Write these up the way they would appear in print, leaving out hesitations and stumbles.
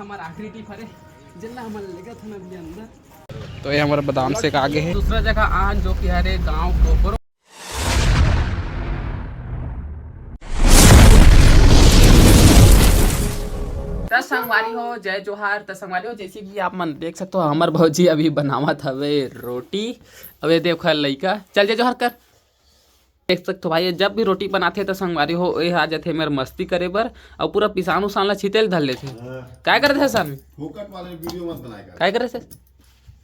हमारा आखिरी टिप है जितना हमारे लेगा था नदी अंदर। तो ये हमारा बादाम से आगे है दूसरा जगह आन जो कि हरे गांव कोपरो। संगवारी हो जय जोहार। तो संगवारी हो जैसे कि आप मन देख सकते हो हमार भौजी अभी बनावत हवे रोटी। अबे देखो लइका चल जय जोहार कर। देख सकते हो भाई जब भी रोटी बनाते तो संगवारी हो ये आ जाते मेरे मस्ती करे बर और पूरा पिसान उसान ला छितेल धर लेते। क्या करते थे सर फोकट वाले वीडियो मत बनाएगा। क्या करे थे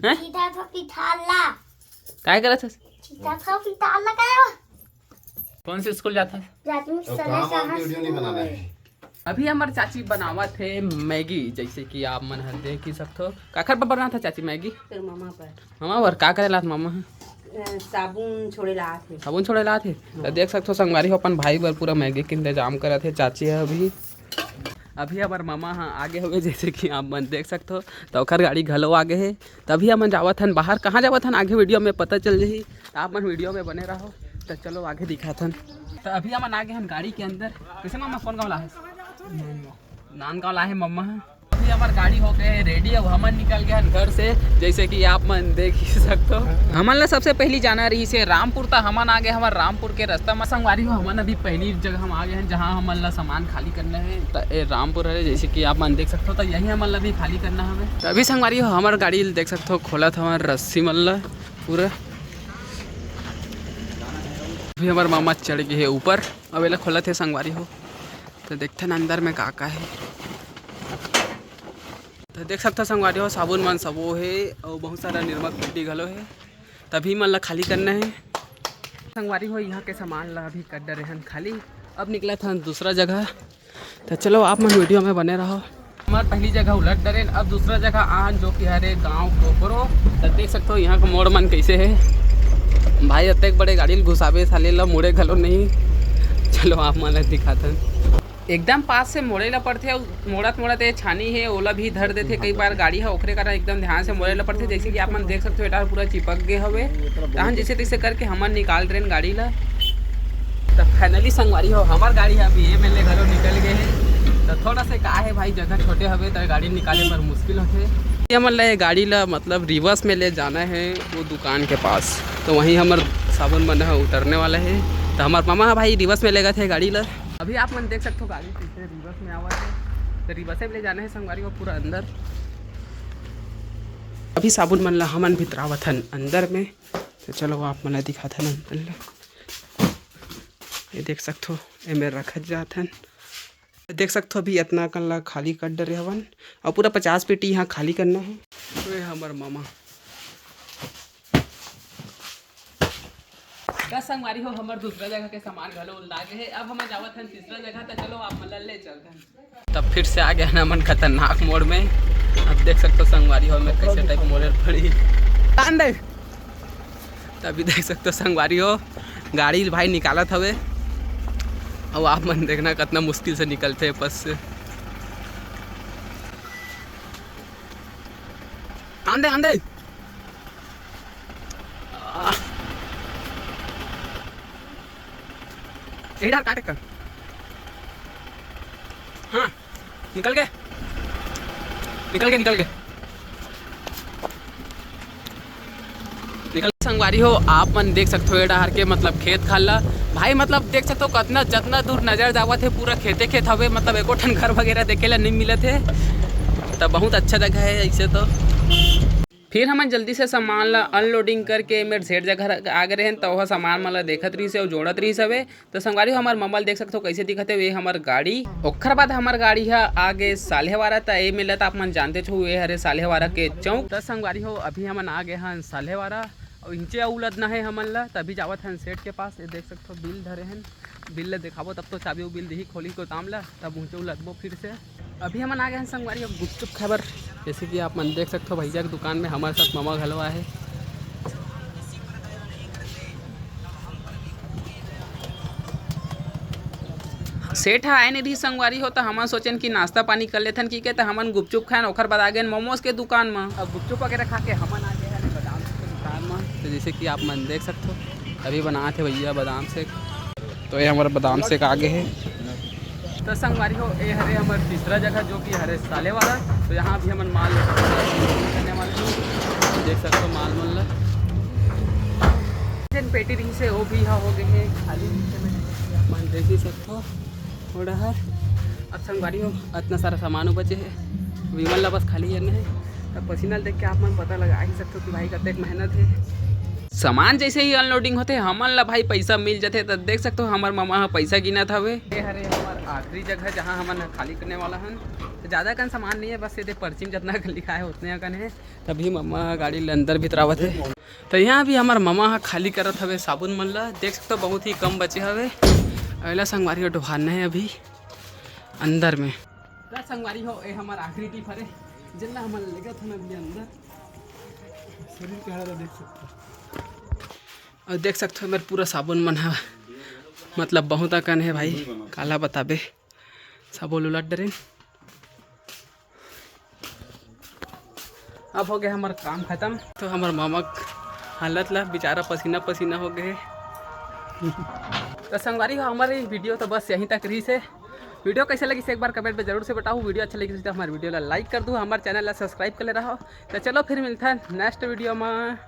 हैं सीधा था पिठाला। क्या करे थे सीधा था पिठाला करो। कौन से स्कूल जाता है जाती हूँ अब काम वाम वीडियो नहीं बनाना है। अभी हमारे चाची बनावा थे मैगी जैसे कि आप मन हर देख ही सकते हो। काखर पर बना था चाची मैगी फिर मामा पर मामा वर का करे लात मामा साबुन छोड़े ला थे। साबुन छोड़े ला थे तो देख सकते हो संगवारी हो अपन भाई बर पूरा मैगी के इंतजाम करे थे। चाची है अभी हमारे मामा हाँ आगे हो गए जैसे कि आप मन देख सकते हो। तो ओखर गाड़ी घलो आगे है तभी हम जावत हन बाहर। कहाँ जावत हन आगे वीडियो में पता चल जाही। आप मन वीडियो में बने रहो तो चलो आगे दिखात हन। तो अभी हम आगे हन गाड़ी के अंदर। कैसे मामा कौन गाँव ला है नान गाँव ला है मम्मा। अभी हमार गाड़ी हो गए रेडी। अब हमन निकल गए हन घर से जैसे कि आप मन देख ही सकते हो। हमन ला सबसे पहली जाना रही से रामपुर। था हमन आ गए हमारे रामपुर के रास्ता में संगवारी हो। हमन अभी पहली जगह हम आ गए हैं जहाँ हमन ला सामान खाली करना है। तो ये रामपुर है जैसे कि आप मन देख सकते हो। तो यही हमन ला भी खाली करना हमें। तो अभी संगवारी हो हमारे गाड़ी देख सकते हो खोला था हमारे रस्सी मन ला पूरा। अभी हमारे मामा चढ़ गए है ऊपर। अब ये खोला थे संगवारी हो तो देखते ना अंदर में का है। तो देख सकते हो संगवारी हो साबुन मन सबो है और बहुत सारा निर्मक पट्टी घलो है। तभी मन ला खाली करना है संगवारी हो। यहाँ के सामान ला अभी कर डरे हैं खाली। अब निकला था दूसरा जगह। तो चलो आप मन वीडियो में बने रहो। हमारे पहली जगह उलट डरे अब दूसरा जगह आन जो कि हरे गाँव कोपरो। तो देख सकते हो यहाँ का मोड़ मन कैसे है भाई। अतक बड़े गाड़ी घुसावे साले ला मुड़े घलो नहीं। चलो आप मन दिखाते एकदम पास से मोड़े ला पड़ते। मोड़त मोड़त ये छानी है ओला भी धर देते कई बार गाड़ी है ओखरे कारण एकदम ध्यान से मोड़े ला पड़ते। जैसे कि आप मन देख सकते हो एटा पूरा चिपक गए हवे। तहन जैसे तैसे करके हमन निकाल रहे गाड़ी ला। तो फाइनली संगवारी हो हमार गाड़ी है अभी ये मेले घरों निकल गए हैं। तो थोड़ा सा का है भाई जगह छोटे हवे तो गाड़ी निकाले पर मुश्किल होते। हमन ला ये गाड़ी ला मतलब रिवर्स में ले जाना है वो दुकान के पास। तो वहीं हमार साबुन मन है उतरने वाला है। तो हमारे मामा भाई रिवर्स में ले गए थे गाड़ी ला। अभी आप मन देख सकते हो गाड़ी पीछे रिवर्स में आवा है। तो रिवर्स में ले जाना है संगवारी को पूरा अंदर। अभी साबुन मन ला हमन भितरावत हन अंदर में। तो चलो आप मन दिखाते हैं अंदर। ये देख सकते हो ये मेरे रखत जात हन। देख सकते हो अभी इतना कल ला खाली कर डरे हवन और पूरा 50 पेटी यहाँ खाली करना है। तो ये हमार मामा का संगवारी हो हमार दूसरा जगह के सामान घलो लागे है। अब हम जावत हन तीसरा जगह। तो चलो आप मन ले चलते हैं। तब फिर से आ गया ना मन खतरनाक मोड़ में। अब देख सकते हो संगवारी हो मैं कैसे टाइप मोड़ पड़ी दे। तभी देख सकते हो संगवारी हो गाड़ी भाई निकालत हवे। अब आप मन देखना कितना मुश्किल से निकलते हैं बस से। आंदे आंदे इधर काटे कर। हाँ निकल गए निकल संगवारी हो आप मन देख सकते हो एडा हर के मतलब खेत खाला भाई। मतलब देख सकते हो कितना जितना दूर नजर जावत है पूरा खेते खेत हवे। मतलब एको ठन घर वगैरह देखे ला नहीं मिलत है। तो बहुत अच्छा जगह है ऐसे। तो फिर हम जल्दी से सामान ला अनलोडिंग करके मेरे सेठ जगह आ गए हैं। तो वह सामान मन ला देखत रही से और जोड़त रही सवे। तो संगवारी हो हमार मम्मा देख सकते हो कैसे दिखते हुए हमार गाड़ी। ओखर बाद हमार गाड़ी है आगे सालेवारा। तो ये मिलत आप मन जानते छो ये हरे सालेवारा के चौक। तो संगवारी हो अभी हमन आ गए हैं सालेवारा और इंचे उलद ना है हमन ला। तभी जावत हैं सेठ के पास। ये देख सकते हो बिल धरे हैं बिल ले दिखाबो तब तो चाबी बिल दी खोली को ताम ला तब ऊँचे उलदबो फिर से। अभी हमन आ गए हैं संगवारी अब गुपचुप खबर। जैसे कि आप मन देख सकते हो भैया की दुकान में हमारे साथ मामा घलवा है। सेठ आए नहीं रही संगवारी हो। तो हम सोचन कि नाश्ता पानी कर लेथन की के। तो हमन गुपचुप खाएं ओखर बाद आ गए मोमोज के दुकान में। अब गुपचुप वगैरह खा के हमन आ गए हैं बादाम के दुकान में। तो जैसे कि आप मन देख सकते हो अभी बना थे भैया बादाम से। तो ये हमारा बादाम से आगे है तो संगवारी हो ये हरे हमारे तीसरा जगह जो कि हरे साले वाला। तो यहाँ भी हम माल करने वाले हैं, देख सकते हो माल मल्ला पेटी रही से वो भी यहाँ हो गए हैं खाली में देख ही सकते हो थोड़ा है। अब संगवारी हो इतना सारा सामान बचे है विमल बस खाली करना है। तब पसीना देख के आप मन पता लगा ही सकते हो कि भाई कतक मेहनत है। सामान जैसे ही अनलोडिंग होते हमन ला भाई पैसा मिल जाते तो देख सकते हो हमार मामा पैसा गिनत हवे। ये हरे हमार आखिरी जगह जहाँ हमन खाली करने वाला हन। तो ज़्यादा कन सामान नहीं है, बस ये पर्ची में जितना लिखा है उतने कन है। तभी मामा गाड़ी अंदर भीतर आवत है। तो यहाँ भी हमार मामा खाली करत हवे साबुन मन ला, देख सकते हो बहुत ही कम बचे हवे। अगला संगवारी हो डुबाना है अभी अंदर में। तो संगवारी हो ये हमार आखिरी टिप हरे जितना हमारे लेगा था ना अभी अंदर शरीर के हालत देख सकते हो। और देख सकते हो मेरे पूरा साबुन मन है, मतलब बहुत अकन है भाई, काला बताबे साबुन उलट डरे। अब हो गया हमारा काम खत्म। तो हमारे मामा हालत ला बेचारा पसीना पसीना हो गए। तो संगवारी हो हमारी वीडियो तो बस यहीं तक रही से। वीडियो कैसे लगी से एक बार कमेंट में जरूर से बताओ। वीडियो अच्छा लगी तो हमारे वीडियो ला लाइक कर दो, हमारे चैनल ला सब्सक्राइब कर ले रहा हो। तो चलो फिर मिलता है नेक्स्ट वीडियो में।